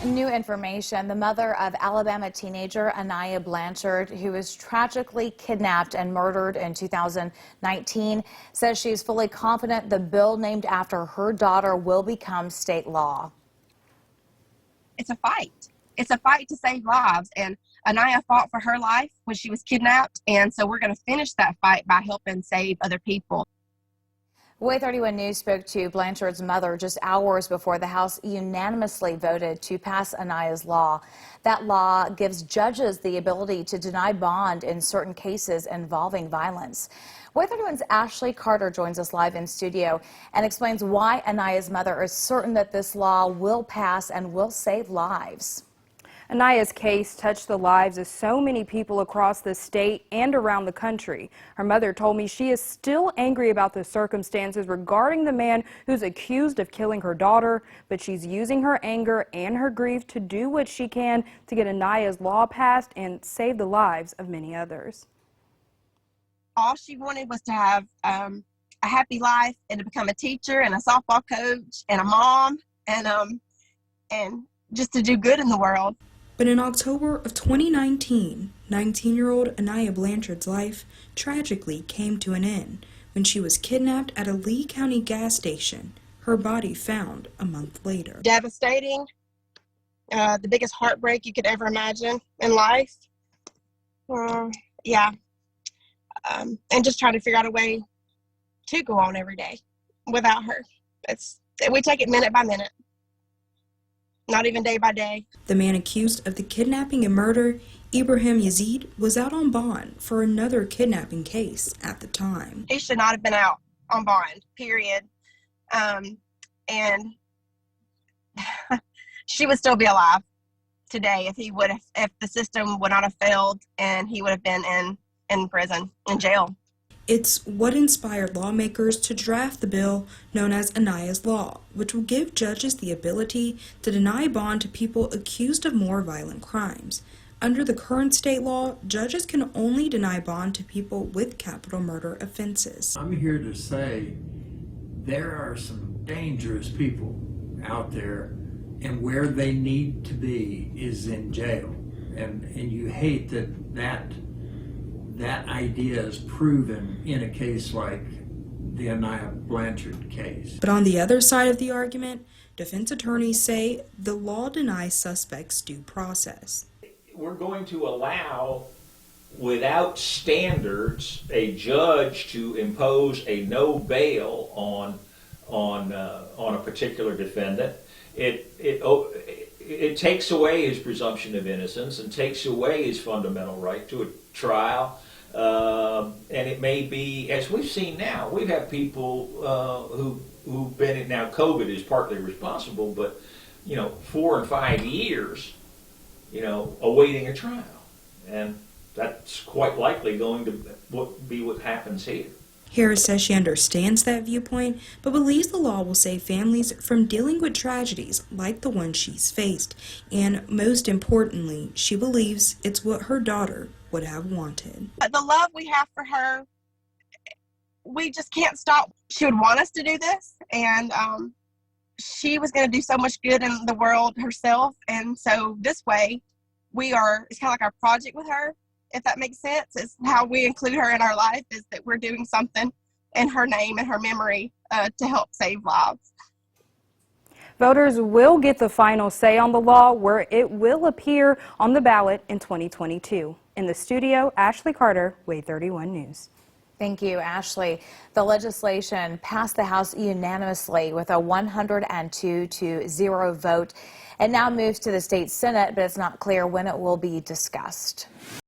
New information. The mother of Alabama teenager Aniah Blanchard, who was tragically kidnapped and murdered in 2019, says she's fully confident the bill named after her daughter will become state law. It's a fight. It's a fight to save lives. And Aniah fought for her life when she was kidnapped. And so we're going to finish that fight by helping save other people. WAAY 31 News spoke to Blanchard's mother just hours before the House unanimously voted to pass Aniah's law. That law gives judges the ability to deny bond in certain cases involving violence. WAAY 31's Ashley Carter joins us live in studio and explains why Aniah's mother is certain that this law will pass and will save lives. Aniah's case touched the lives of so many people across the state and around the country. Her mother told me she is still angry about the circumstances regarding the man who's accused of killing her daughter, but she's using her anger and her grief to do what she can to get Aniah's law passed and save the lives of many others. All she wanted was to have a happy life and to become a teacher and a softball coach and a mom and just to do good in the world. But in October of 2019, 19-year-old Aniah Blanchard's life tragically came to an end when she was kidnapped at a Lee County gas station, her body found a month later. Devastating, the biggest heartbreak you could ever imagine in life. And just trying to figure out a way to go on every day without her. We take it minute by minute. Not even day by day. The man accused of the kidnapping and murder, Ibrahim Yazid, was out on bond for another kidnapping case at the time. He should not have been out on bond, period. And she would still be alive today if the system would not have failed and he would have been in prison, in jail. It's what inspired lawmakers to draft the bill known as Aniah's Law, which will give judges the ability to deny bond to people accused of more violent crimes. Under the current state law, judges can only deny bond to people with capital murder offenses. I'm here to say there are some dangerous people out there, and where they need to be is in jail. And you hate that idea is proven in a case like the Aniah Blanchard case. But on the other side of the argument, defense attorneys say the law denies suspects due process. We're going to allow, without standards, a judge to impose a no bail on a particular defendant. It takes away his presumption of innocence and takes away his fundamental right to a trial. And it may be, as we've seen now, we've had people who've been in, now COVID is partly responsible, but 4 and 5 years, awaiting a trial, and that's quite likely going to be what happens here. Harris says she understands that viewpoint, but believes the law will save families from dealing with tragedies like the one she's faced. And most importantly, she believes it's what her daughter would have wanted. The love we have for her, we just can't stop. She would want us to do this, and she was going to do so much good in the world herself. And so this way, it's kind of like our project with her. If that makes sense, it's how we include her in our life, is that we're doing something in her name and her memory to help save lives. Voters will get the final say on the law, where it will appear on the ballot in 2022. In the studio, Ashley Carter, WAAY 31 News. Thank you, Ashley. The legislation passed the House unanimously with a 102-0 vote. It now moves to the state Senate, but it's not clear when it will be discussed.